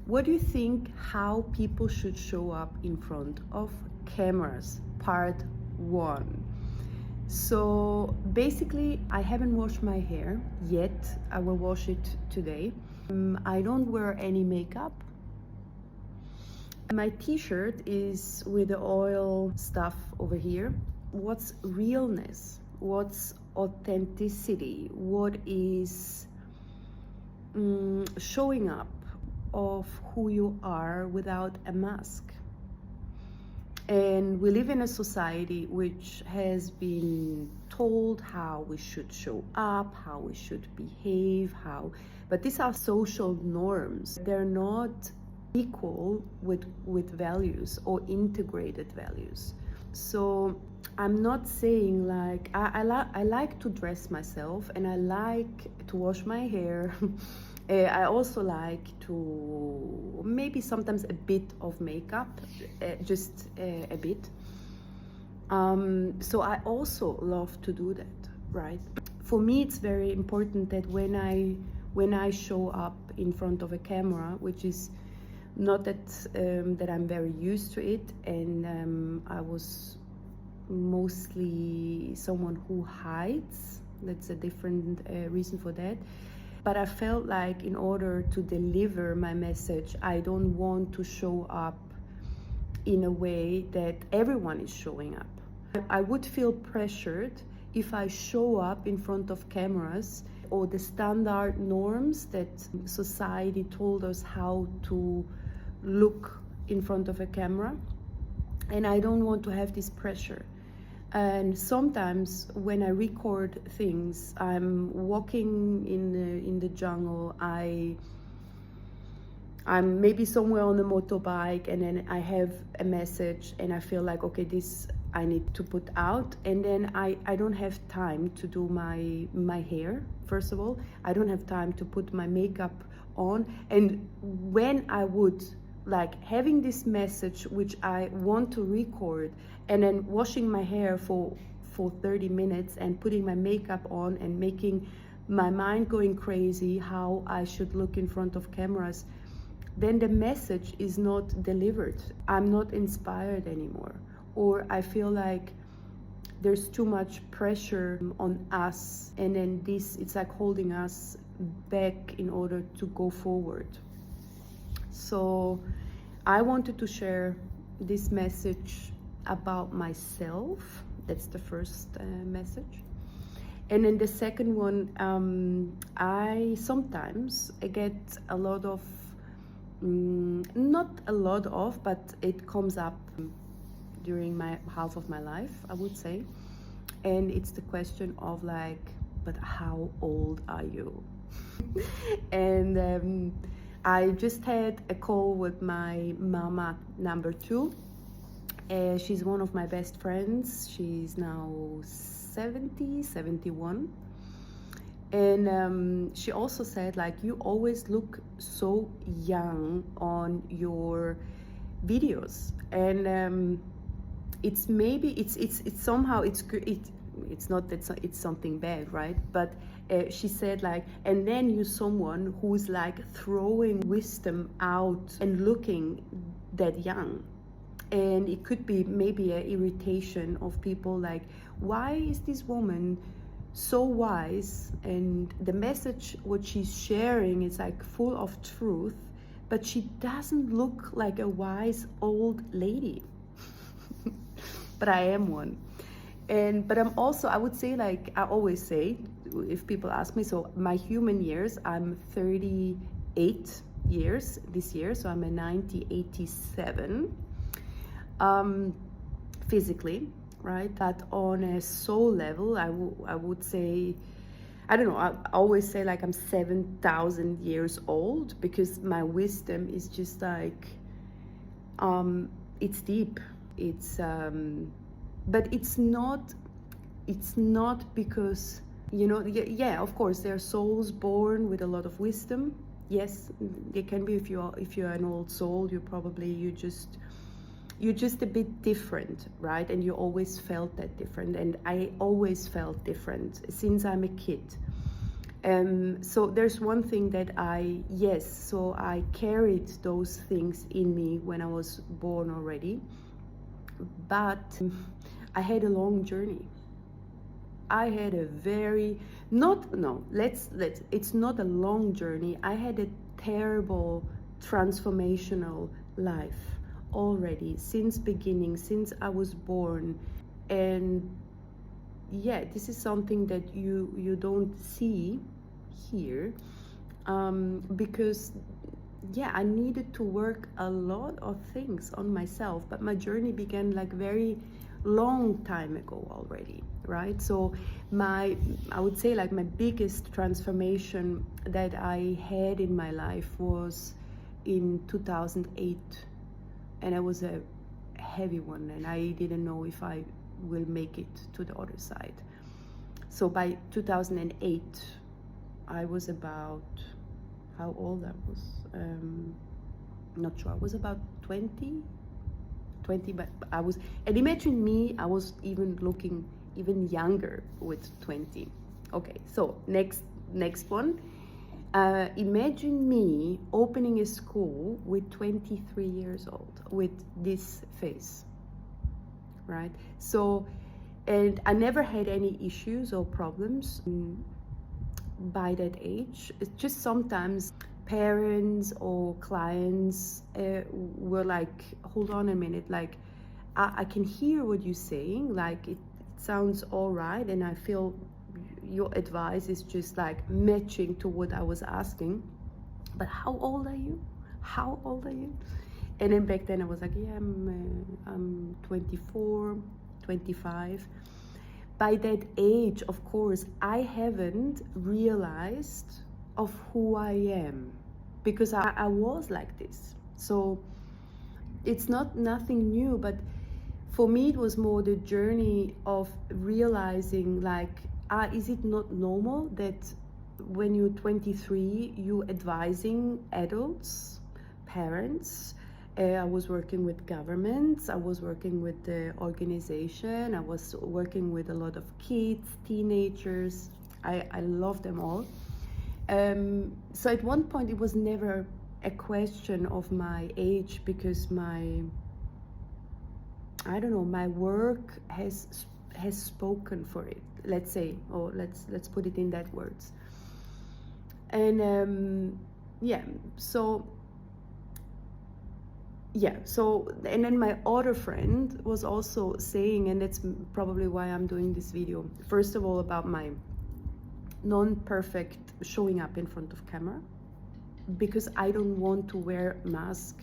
What do you think how people should show up in front of cameras? Part 1. So basically, I haven't washed my hair yet. I will wash it today. I don't wear any makeup. My t-shirt is with the oil stuff over here. What's realness? What's authenticity? What is showing up of who you are without a mask? And we live in a society which has been told how we should show up, how we should behave, but these are social norms. They're not equal with values or integrated values. So I'm not saying like, I like to dress myself and I like to wash my hair. I also like to maybe sometimes a bit of makeup, just a bit. So I also love to do that, right? For me, it's very important that when I show up in front of a camera, which is not that I'm very used to it, and I was mostly someone who hides. That's a different reason for that. But I felt like in order to deliver my message, I don't want to show up in a way that everyone is showing up. I would feel pressured if I show up in front of cameras or the standard norms that society told us how to look in front of a camera. And I don't want to have this pressure. And sometimes when I record things, I'm walking in the jungle, I'm maybe somewhere on a motorbike, and then I have a message and I feel like, okay, this I need to put out, and then I don't have time to do my hair. First of all, I don't have time to put my makeup on. And when I would like having this message which I want to record, and then washing my hair for 30 minutes and putting my makeup on and making my mind going crazy how I should look in front of cameras, then the message is not delivered. I'm not inspired anymore, or I feel like there's too much pressure on us, and then it's like holding us back in order to go forward. So I wanted to share this message about myself. That's the first message. And then the second one, I sometimes get a lot of, not a lot of, but it comes up during my half of my life, I would say. And it's the question of like, but how old are you? And I just had a call with my mama number 2. She's one of my best friends. She's now 71. And she also said, like, you always look so young on your videos. And it's somehow, it's not that it's something bad, right? But she said like, and then you're someone who's like throwing wisdom out and looking that young. And it could be maybe an irritation of people like, why is this woman so wise, and the message what she's sharing is like full of truth, but she doesn't look like a wise old lady. But I am one. But I'm also, I would say, like I always say, if people ask me, so my human years, I'm 38 years this year, so I'm a 1987. Physically, right? That on a soul level, I would say, I don't know, I always say like I'm 7,000 years old, because my wisdom is just like, it's deep. It's, but it's not because, you know, yeah, of course, there are souls born with a lot of wisdom. Yes, there can be, if you're an old soul, you're just a bit different, right? And you always felt that different. And I always felt different since I'm a kid. So there's one thing that so I carried those things in me when I was born already, but I had a long journey. I had a very, it's not a long journey. I had a terrible transformational life already since beginning, since I was born. And yeah, this is something that you don't see here, because yeah, I needed to work a lot of things on myself, but my journey began like very long time ago already, right? So I would say like my biggest transformation that I had in my life was in 2008, and it was a heavy one, and I didn't know if I will make it to the other side. So by 2008, I was about, how old I was, not sure, I was about 20, but I was, and imagine me, I was even looking even younger with 20. Okay, so next one. Imagine me opening a school with 23 years old with this face, right? So, and I never had any issues or problems by that age. It's just sometimes parents or clients were like, hold on a minute, like I can hear what you're saying, like it sounds all right, and I feel your advice is just like matching to what I was asking, but how old are you? How old are you? And then back then I was like, yeah, I'm 24, 25. By that age, of course, I haven't realized of who I am, because I was like this. So it's nothing new, but for me it was more the journey of realizing like, is it not normal that when you're 23 you advising adults, parents? I was working with governments, I was working with the organization, I was working with a lot of kids, teenagers. I love them all. So at one point it was never a question of my age, because my work has spoken for it, let's say, or let's put it in that words. And and then my other friend was also saying, and that's probably why I'm doing this video, first of all about my non-perfect showing up in front of camera, because I don't want to wear a mask.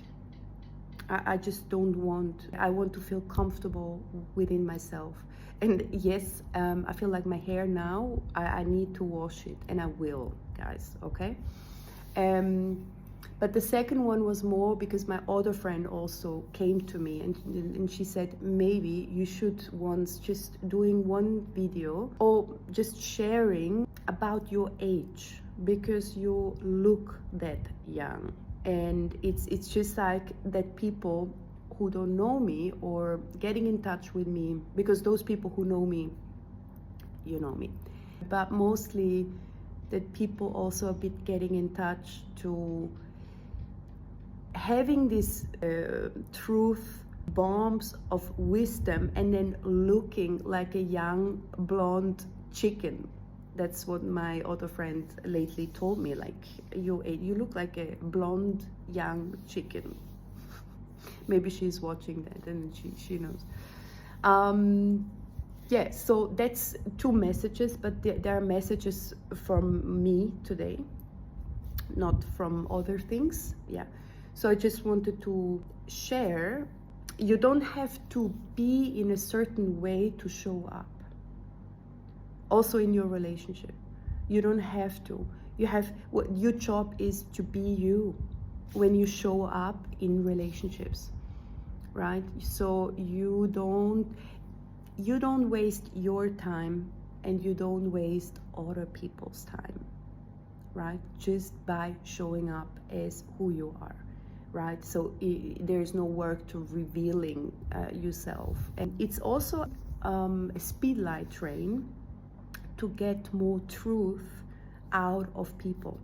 I just don't want. I want to feel comfortable within myself. And yes, I feel like my hair now, I need to wash it, and I will, guys, okay? But the second one was more because my other friend also came to me, and she said, maybe you should once just doing one video or just sharing about your age, because you look that young. And it's just like that people who don't know me or getting in touch with me, because those people who know me, you know me, but mostly that people also a bit getting in touch to having this truth bombs of wisdom, and then looking like a young blonde chicken. That's what my other friend lately told me, like, you look like a blonde young chicken. Maybe she's watching that and she knows. Yeah, so that's two messages, but there are messages from me today, not from other things. Yeah, so I just wanted to share. You don't have to be in a certain way to show up. Also in your relationship, you don't have to. What your job is to be you when you show up in relationships, right? So you don't waste your time, and you don't waste other people's time, right? Just by showing up as who you are, right? So there's no work to revealing yourself. And it's also a speed light train to get more truth out of people.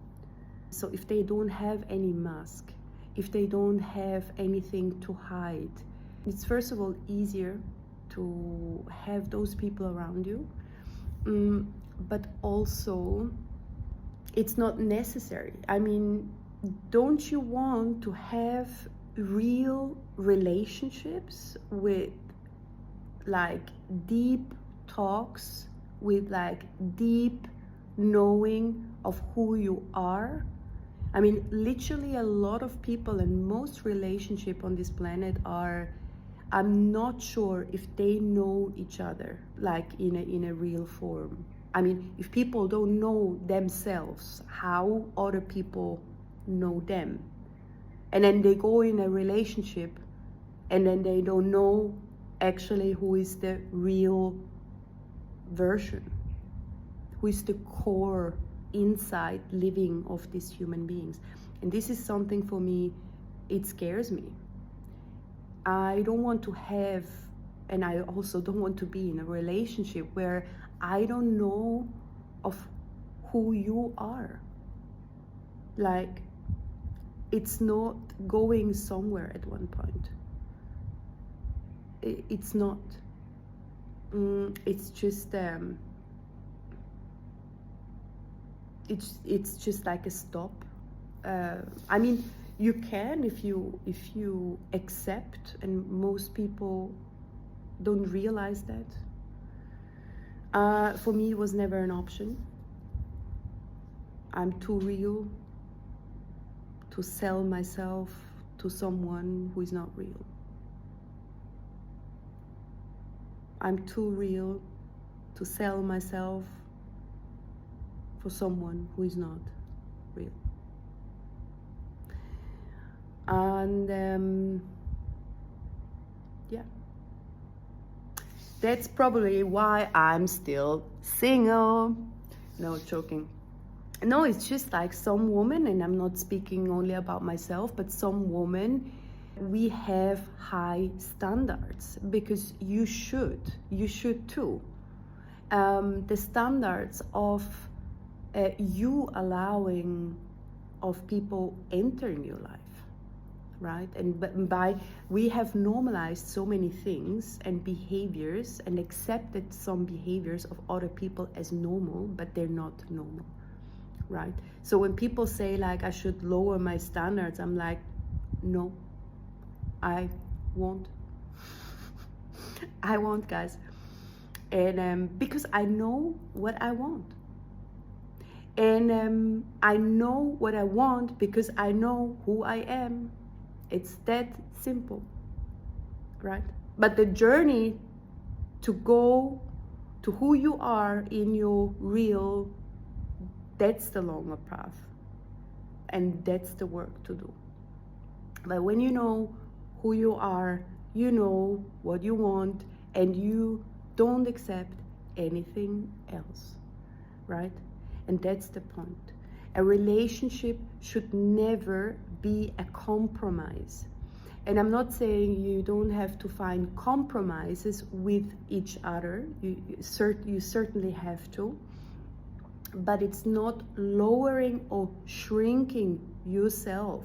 So if they don't have any mask, if they don't have anything to hide, it's first of all easier to have those people around you, but also it's not necessary. I mean, don't you want to have real relationships with like deep talks, with like deep knowing of who you are? I mean, literally a lot of people and most relationships on this planet are, I'm not sure if they know each other like in a real form. I mean, if people don't know themselves, how other people know them? And then they go in a relationship and then they don't know actually who is the real version, who is the core inside living of these human beings. And this is something for me, it scares me. I don't want to have, and I also don't want to be in a relationship where I don't know of who you are. Like, it's not going somewhere at one point. It's not. It's just it's just like a stop. I mean, you can if you accept, and most people don't realize that. For me, it was never an option. I'm too real to sell myself to someone who is not real. I'm too real to sell myself for someone who is not real. And yeah, that's probably why I'm still single. No, joking. No, it's just like some women, and I'm not speaking only about myself, but some women, we have high standards because you should too. The standards of you allowing of people entering your life, right? And by we have normalized so many things and behaviors and accepted some behaviors of other people as normal, but they're not normal, right? So when people say like I should lower my standards, I'm like, no, I won't. I won't, guys. And because I know what I want. And I know what I want because I know who I am. It's that simple, right? But the journey to go to who you are in your real, that's the longer path. And that's the work to do. But when you know who you are, you know what you want, and you don't accept anything else, right? And that's the point. A relationship should never be a compromise. And I'm not saying you don't have to find compromises with each other. You certainly have to. But it's not lowering or shrinking yourself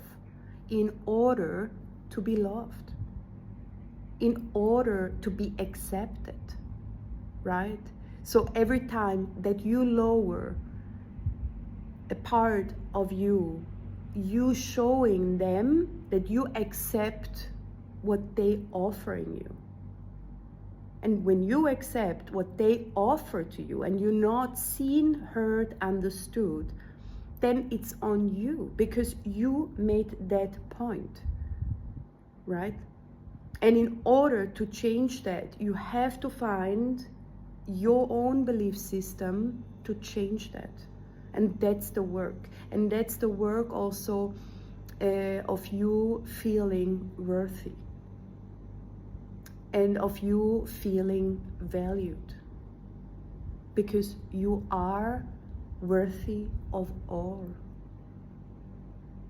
in order to be loved, in order to be accepted, right? So every time that you lower a part of you, you showing them that you accept what they offering you. And when you accept what they offer to you and you're not seen, heard, understood, then it's on you because you made that point, right? And in order to change that, you have to find your own belief system to change that. And that's the work. And that's the work also of you feeling worthy and of you feeling valued, because you are worthy of all,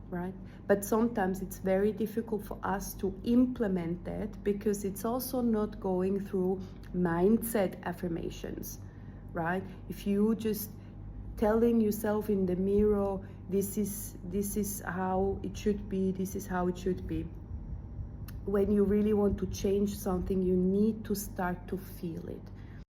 right? But sometimes it's very difficult for us to implement that because it's also not going through mindset affirmations, right? If you just telling yourself in the mirror, this is how it should be, this is how it should be. When you really want to change something, you need to start to feel it.